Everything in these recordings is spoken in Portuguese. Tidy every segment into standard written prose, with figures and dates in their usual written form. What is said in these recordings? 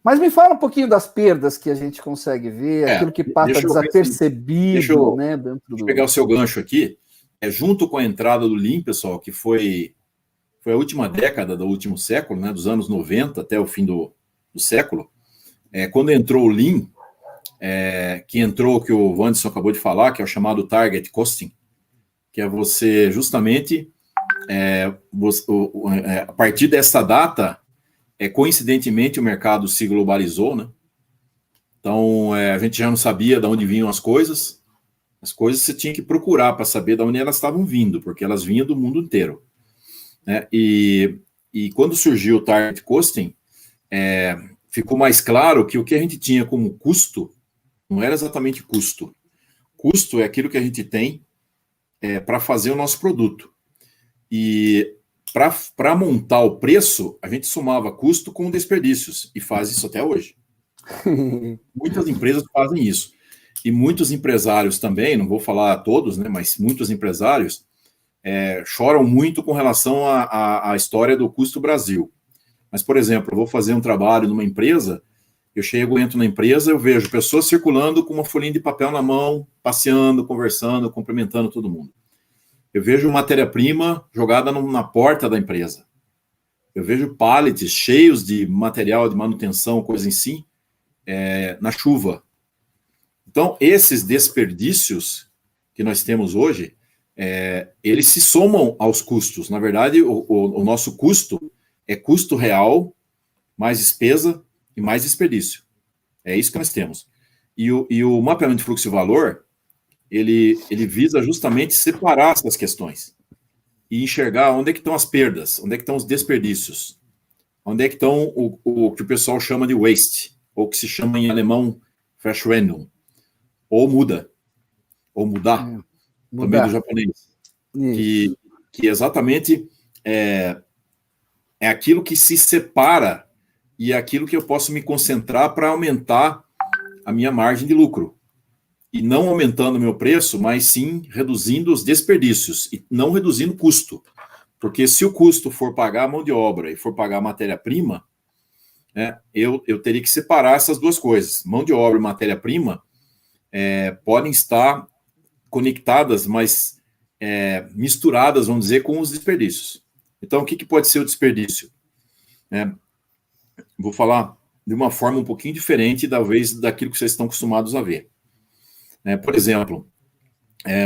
Mas me fala um pouquinho das perdas que a gente consegue ver, aquilo que passa desapercebido, né, dentro do... Deixa eu pegar o seu gancho aqui. Junto com a entrada do Lean, pessoal, que foi a última década do último século, né, dos anos 90 até o fim do século, quando entrou o Lean, que entrou, que o Wanderson acabou de falar, que é o chamado Target Costing, que é você justamente, a partir dessa data, coincidentemente o mercado se globalizou, né? Então, a gente já não sabia de onde vinham as coisas você tinha que procurar para saber de onde elas estavam vindo, porque elas vinham do mundo inteiro, né? E quando surgiu o Target Costing, ficou mais claro que o que a gente tinha como custo não era exatamente custo. Custo é aquilo que a gente tem para fazer o nosso produto. E para montar o preço, a gente somava custo com desperdícios, e faz isso até hoje. Muitas empresas fazem isso. E muitos empresários também, não vou falar todos, né, mas muitos empresários choram muito com relação à história do custo Brasil. Mas, por exemplo, eu vou fazer um trabalho numa empresa, entro na empresa, eu vejo pessoas circulando com uma folhinha de papel na mão, passeando, conversando, cumprimentando todo mundo. Eu vejo matéria-prima jogada na porta da empresa. Eu vejo pallets cheios de material de manutenção, coisa assim, na chuva. Então, esses desperdícios que nós temos hoje, eles se somam aos custos. Na verdade, o nosso custo é custo real, mais despesa e mais desperdício. É isso que nós temos. E o mapeamento de fluxo de valor, ele visa justamente separar essas questões e enxergar onde é que estão as perdas, onde é que estão os desperdícios, onde é que estão o que o pessoal chama de waste, ou que se chama em alemão Verschwendung, ou mudar, também do japonês, que exatamente é aquilo que se separa e é aquilo que eu posso me concentrar para aumentar a minha margem de lucro. E não aumentando o meu preço, mas sim reduzindo os desperdícios e não reduzindo o custo. Porque se o custo for pagar a mão de obra e for pagar a matéria-prima, eu teria que separar essas duas coisas. Mão de obra e matéria-prima podem estar conectadas, mas misturadas, vamos dizer, com os desperdícios. Então, o que pode ser o desperdício? Vou falar de uma forma um pouquinho diferente, talvez, daquilo que vocês estão acostumados a ver. Por exemplo,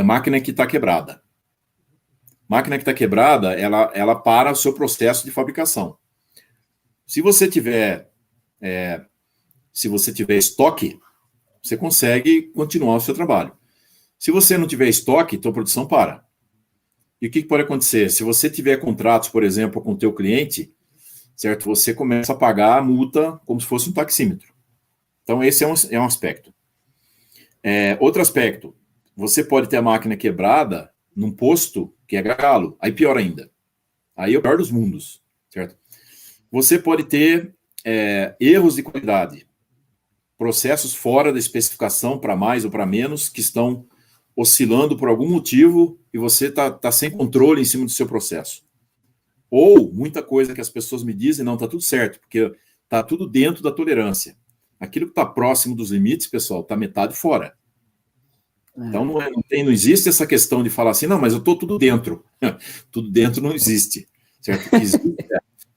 máquina que está quebrada. Máquina que está quebrada, ela para o seu processo de fabricação. Se você tiver estoque, você consegue continuar o seu trabalho. Se você não tiver estoque, tua produção para. E o que pode acontecer? Se você tiver contratos, por exemplo, com o teu cliente, certo? Você começa a pagar a multa como se fosse um taxímetro. Então, esse é um aspecto. Outro aspecto, você pode ter a máquina quebrada num posto que é gargalo, aí pior ainda. Aí é o pior dos mundos, certo? Você pode ter erros de qualidade, processos fora da especificação para mais ou para menos, que estão oscilando por algum motivo e você está sem controle em cima do seu processo. Ou muita coisa que as pessoas me dizem, não, está tudo certo, porque está tudo dentro da tolerância. Aquilo que está próximo dos limites, pessoal, está metade fora. Então, não existe essa questão de falar assim, não, mas eu estou tudo dentro. Tudo dentro não existe, certo?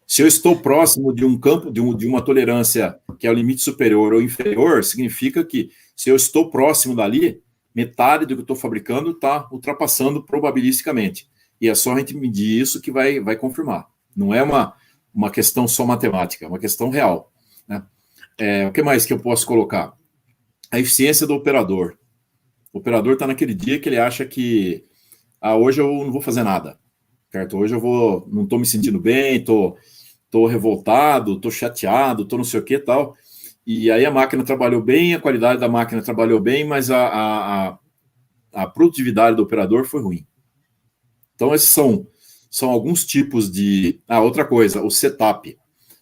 Se eu estou próximo de um campo, de uma tolerância que é o limite superior ou inferior, significa que se eu estou próximo dali, metade do que eu estou fabricando está ultrapassando probabilisticamente. E é só a gente medir isso que vai confirmar. Não é uma questão só matemática, é uma questão real, né? O que mais que eu posso colocar? A eficiência do operador. O operador está naquele dia que ele acha que hoje eu não vou fazer nada, certo? Hoje não estou me sentindo bem, estou revoltado, estou chateado, estou não sei o que e tal. E aí a máquina trabalhou bem, a qualidade da máquina trabalhou bem, mas a produtividade do operador foi ruim. Então, esses são alguns tipos de... outra coisa, o setup,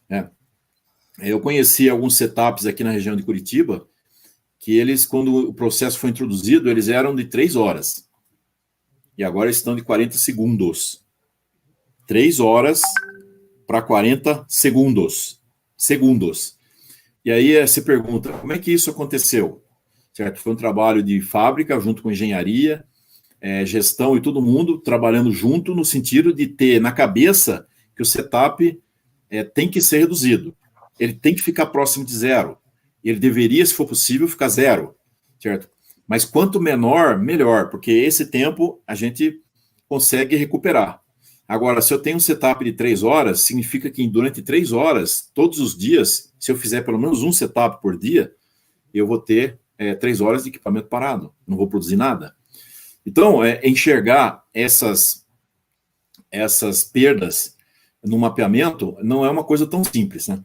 né? Eu conheci alguns setups aqui na região de Curitiba, que eles, quando o processo foi introduzido, eles eram de 3 horas. E agora estão de 40 segundos. 3 horas para 40 segundos. E aí se pergunta, como é que isso aconteceu? Certo? Foi um trabalho de fábrica, junto com engenharia, gestão e todo mundo trabalhando junto, no sentido de ter na cabeça que o setup tem que ser reduzido. Ele tem que ficar próximo de zero. Ele deveria, se for possível, ficar zero, certo? Mas quanto menor, melhor, porque esse tempo a gente consegue recuperar. Agora, se eu tenho um setup de 3 horas, significa que durante 3 horas, todos os dias, se eu fizer pelo menos um setup por dia, eu vou ter 3 horas de equipamento parado, não vou produzir nada. Então, enxergar essas perdas no mapeamento não é uma coisa tão simples, né?